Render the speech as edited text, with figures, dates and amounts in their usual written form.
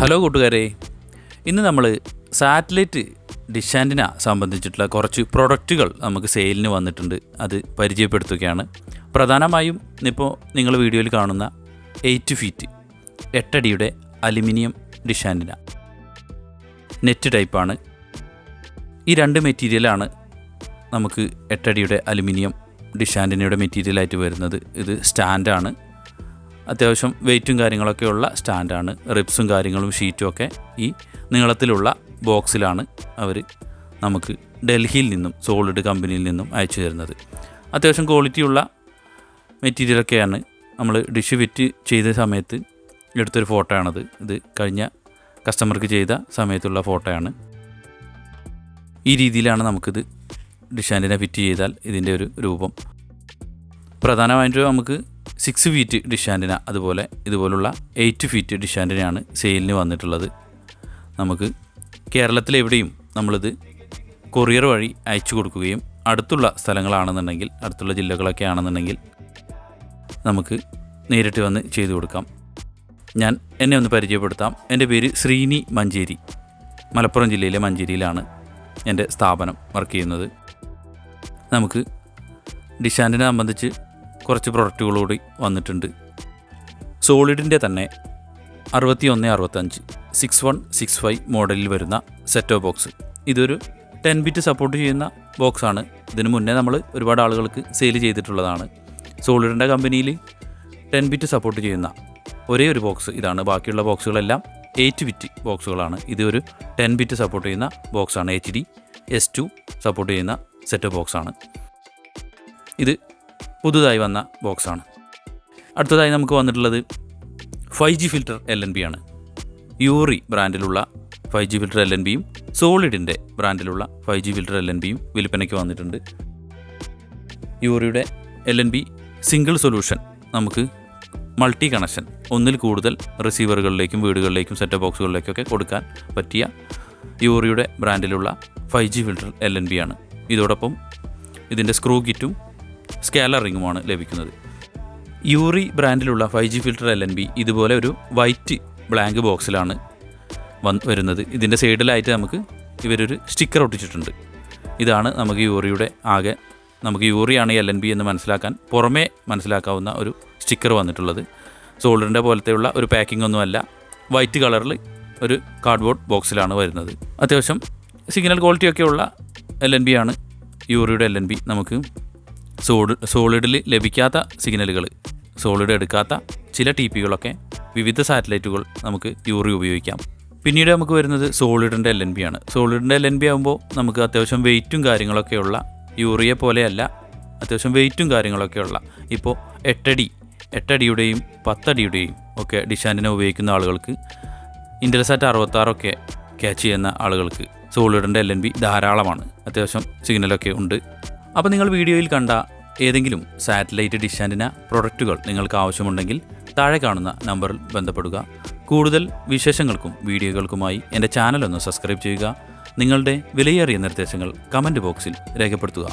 Hello കൂട്ടുകാരെ, ഇന്ന് നമ്മൾ സാറ്റലൈറ്റ് ഡിഷ് ആൻറ്റിന സംബന്ധിച്ചിട്ടുള്ള കുറച്ച് പ്രൊഡക്റ്റുകൾ നമുക്ക് സെയിലിന് വന്നിട്ടുണ്ട്. അത് പരിചയപ്പെടുത്തുകയാണ്. പ്രധാനമായും ഇപ്പോൾ നിങ്ങൾ വീഡിയോയിൽ കാണുന്ന 8 ഫീറ്റ് 8 അടിയുടെ അലുമിനിയം ഡിഷ് ആൻറ്റിന നെറ്റ് ടൈപ്പാണ്. ഈ രണ്ട് മെറ്റീരിയലാണ് നമുക്ക് 8 അടിയുടെ അലുമിനിയം ഡിഷ് ആൻറ്റിനയുടെ മെറ്റീരിയലായിട്ട് വരുന്നത്. ഇത് സ്റ്റാൻഡാണ്, അത്യാവശ്യം വെയിറ്റും കാര്യങ്ങളൊക്കെ ഉള്ള സ്റ്റാൻഡാണ്. റിബ്സും കാര്യങ്ങളും ഷീറ്റും ഒക്കെ ഈ നീളത്തിലുള്ള ബോക്സിലാണ് അവർ നമുക്ക് ഡൽഹിയിൽ നിന്നും സോളിഡ് കമ്പനിയിൽ നിന്നും അയച്ചു തരുന്നത്. അത്യാവശ്യം ക്വാളിറ്റിയുള്ള മെറ്റീരിയലൊക്കെയാണ്. നമ്മൾ ഡിഷ് ഫിറ്റ് ചെയ്ത സമയത്ത് എടുത്തൊരു ഫോട്ടോയാണത്. ഇത് കഴിഞ്ഞ കസ്റ്റമർക്ക് ചെയ്ത സമയത്തുള്ള ഫോട്ടോയാണ്. ഈ രീതിയിലാണ് നമുക്കിത് ഡിഷ് ആൻറ്റിന ഫിറ്റ് ചെയ്താൽ ഇതിൻ്റെ ഒരു രൂപം. പ്രധാനമായിട്ടും നമുക്ക് 6 ഫീറ്റ് ഡിഷ് ആൻറ്റിന, അതുപോലെ ഇതുപോലുള്ള 8 ഫീറ്റ് ഡിഷ് ആൻറ്റിനയാണ് സെയിലിന് വന്നിട്ടുള്ളത്. നമുക്ക് കേരളത്തിലെവിടെയും നമ്മളിത് കൊറിയർ വഴി അയച്ചു കൊടുക്കുകയും അടുത്തുള്ള സ്ഥലങ്ങളാണെന്നുണ്ടെങ്കിൽ, അടുത്തുള്ള ജില്ലകളൊക്കെ ആണെന്നുണ്ടെങ്കിൽ നമുക്ക് നേരിട്ട് വന്ന് ചെയ്തു കൊടുക്കാം. ഞാൻ എന്നെ ഒന്ന് പരിചയപ്പെടുത്താം. എൻ്റെ പേര് ശ്രീനി മഞ്ചേരി. മലപ്പുറം ജില്ലയിലെ മഞ്ചേരിയിലാണ് എൻ്റെ സ്ഥാപനം വർക്ക് ചെയ്യുന്നത്. നമുക്ക് ഡിഷ് ആൻറ്റിന സംബന്ധിച്ച് കുറച്ച് പ്രൊഡക്റ്റുകളൂടി വന്നിട്ടുണ്ട്. സോളിഡിൻ്റെ തന്നെ 6165 6165 മോഡലിൽ വരുന്ന സെറ്റ് ഓഫ് ബോക്സ്. ഇതൊരു 10 ബിറ്റ് സപ്പോർട്ട് ചെയ്യുന്ന ബോക്സാണ്. ഇതിന് മുന്നേ നമ്മൾ ഒരുപാട് ആളുകൾക്ക് സെയിൽ ചെയ്തിട്ടുള്ളതാണ്. സോളിഡിൻ്റെ കമ്പനിയിൽ 10 ബിറ്റ് സപ്പോർട്ട് ചെയ്യുന്ന ഒരേ ഒരു ബോക്സ് ഇതാണ്. ബാക്കിയുള്ള ബോക്സുകളെല്ലാം 8 ബിറ്റ് ബോക്സുകളാണ്. ഇത് ഒരു 10 ബിറ്റ് സപ്പോർട്ട് ചെയ്യുന്ന ബോക്സാണ്. HD S2 സപ്പോർട്ട് ചെയ്യുന്ന സെറ്റ് ഓഫ് ബോക്സാണ്. ഇത് പുതുതായി വന്ന ബോക്സാണ്. അടുത്തതായി നമുക്ക് വന്നിട്ടുള്ളത് 5G ഫിൽറ്റർ LNB ആണ്. യൂറി ബ്രാൻഡിലുള്ള 5G ഫിൽറ്റർ LNBയും സോളിഡിൻ്റെ ബ്രാൻഡിലുള്ള 5G ഫിൽറ്റർ LNBയും വിൽപ്പനയ്ക്ക് വന്നിട്ടുണ്ട്. യൂറിയുടെ LNB സിംഗിൾ സൊല്യൂഷൻ നമുക്ക് മൾട്ടി കണക്ഷൻ, ഒന്നിൽ കൂടുതൽ റിസീവറുകളിലേക്കും വീടുകളിലേക്കും സെറ്റ് ബോക്സുകളിലേക്കൊക്കെ കൊടുക്കാൻ പറ്റിയ യൂറിയുടെ ബ്രാൻഡിലുള്ള 5G ഫിൽറ്റർ LNB ആണ്. ഇതോടൊപ്പം ഇതിൻ്റെ സ്ക്രൂ കിറ്റും സ്കാലർ റിങ്ങുമാണ് ലഭിക്കുന്നത്. യൂറി ബ്രാൻഡിലുള്ള 5G ഫിൽറ്റർ LNB ഇതുപോലെ ഒരു വൈറ്റ് ബ്ലാങ്ക് ബോക്സിലാണ് വരുന്നത്. ഇതിൻ്റെ സൈഡിലായിട്ട് നമുക്ക് ഇവരൊരു സ്റ്റിക്കർ ഒട്ടിച്ചിട്ടുണ്ട്. ഇതാണ് നമുക്ക് യൂറിയുടെ ആകെ, നമുക്ക് യൂറിയാണ് LNB എന്ന് മനസ്സിലാക്കാൻ പുറമേ മനസ്സിലാക്കാവുന്ന ഒരു സ്റ്റിക്കർ വന്നിട്ടുള്ളത്. സോൾഡറിൻ്റെ പോലത്തെയുള്ള ഒരു പാക്കിംഗ് ഒന്നുമല്ല, വൈറ്റ് കളറിൽ ഒരു കാർഡ്ബോർഡ് ബോക്സിലാണ് വരുന്നത്. അത്യാവശ്യം സിഗ്നൽ ക്വാളിറ്റിയൊക്കെയുള്ള LNB ആണ് യൂറിയുടെ LNB. നമുക്ക് സോളിഡിൽ ലഭിക്കാത്ത സിഗ്നലുകൾ, സോളിഡ് എടുക്കാത്ത ചില TPകളൊക്കെ വിവിധ സാറ്റലൈറ്റുകൾ നമുക്ക് യൂറി ഉപയോഗിക്കാം. പിന്നീട് നമുക്ക് വരുന്നത് സോളിഡിൻ്റെ LNB ആണ്. സോളിഡിൻ്റെ LNB ആകുമ്പോൾ നമുക്ക് അത്യാവശ്യം വെയിറ്റും കാര്യങ്ങളൊക്കെയുള്ള, യൂറിയെ പോലെയല്ല, അത്യാവശ്യം വെയിറ്റും കാര്യങ്ങളൊക്കെയുള്ള, ഇപ്പോൾ 8 അടിയുടെയും 10 അടിയുടെയും ഒക്കെ ഡിഷ് ആൻറ്റിന ഉപയോഗിക്കുന്ന ആളുകൾക്ക്, ഇൻ്റർസാറ്റ് 66 ക്യാച്ച് ചെയ്യുന്ന ആളുകൾക്ക് സോളിഡിൻ്റെ LNB ധാരാളമാണ്. അത്യാവശ്യം സിഗ്നലൊക്കെ ഉണ്ട്. അപ്പോൾ നിങ്ങൾ വീഡിയോയിൽ കണ്ട ഏതെങ്കിലും സാറ്റലൈറ്റ് ഡിഷ് ആൻറ്റിന പ്രൊഡക്റ്റുകൾ നിങ്ങൾക്ക് ആവശ്യമുണ്ടെങ്കിൽ താഴെ കാണുന്ന നമ്പറിൽ ബന്ധപ്പെടുക. കൂടുതൽ വിശേഷങ്ങൾക്കും വീഡിയോകൾക്കുമായി എൻ്റെ ചാനൽ ഒന്ന് സബ്സ്ക്രൈബ് ചെയ്യുക. നിങ്ങളുടെ വിലയേറിയ നിർദ്ദേശങ്ങൾ കമൻറ്റ് ബോക്സിൽ രേഖപ്പെടുത്തുക.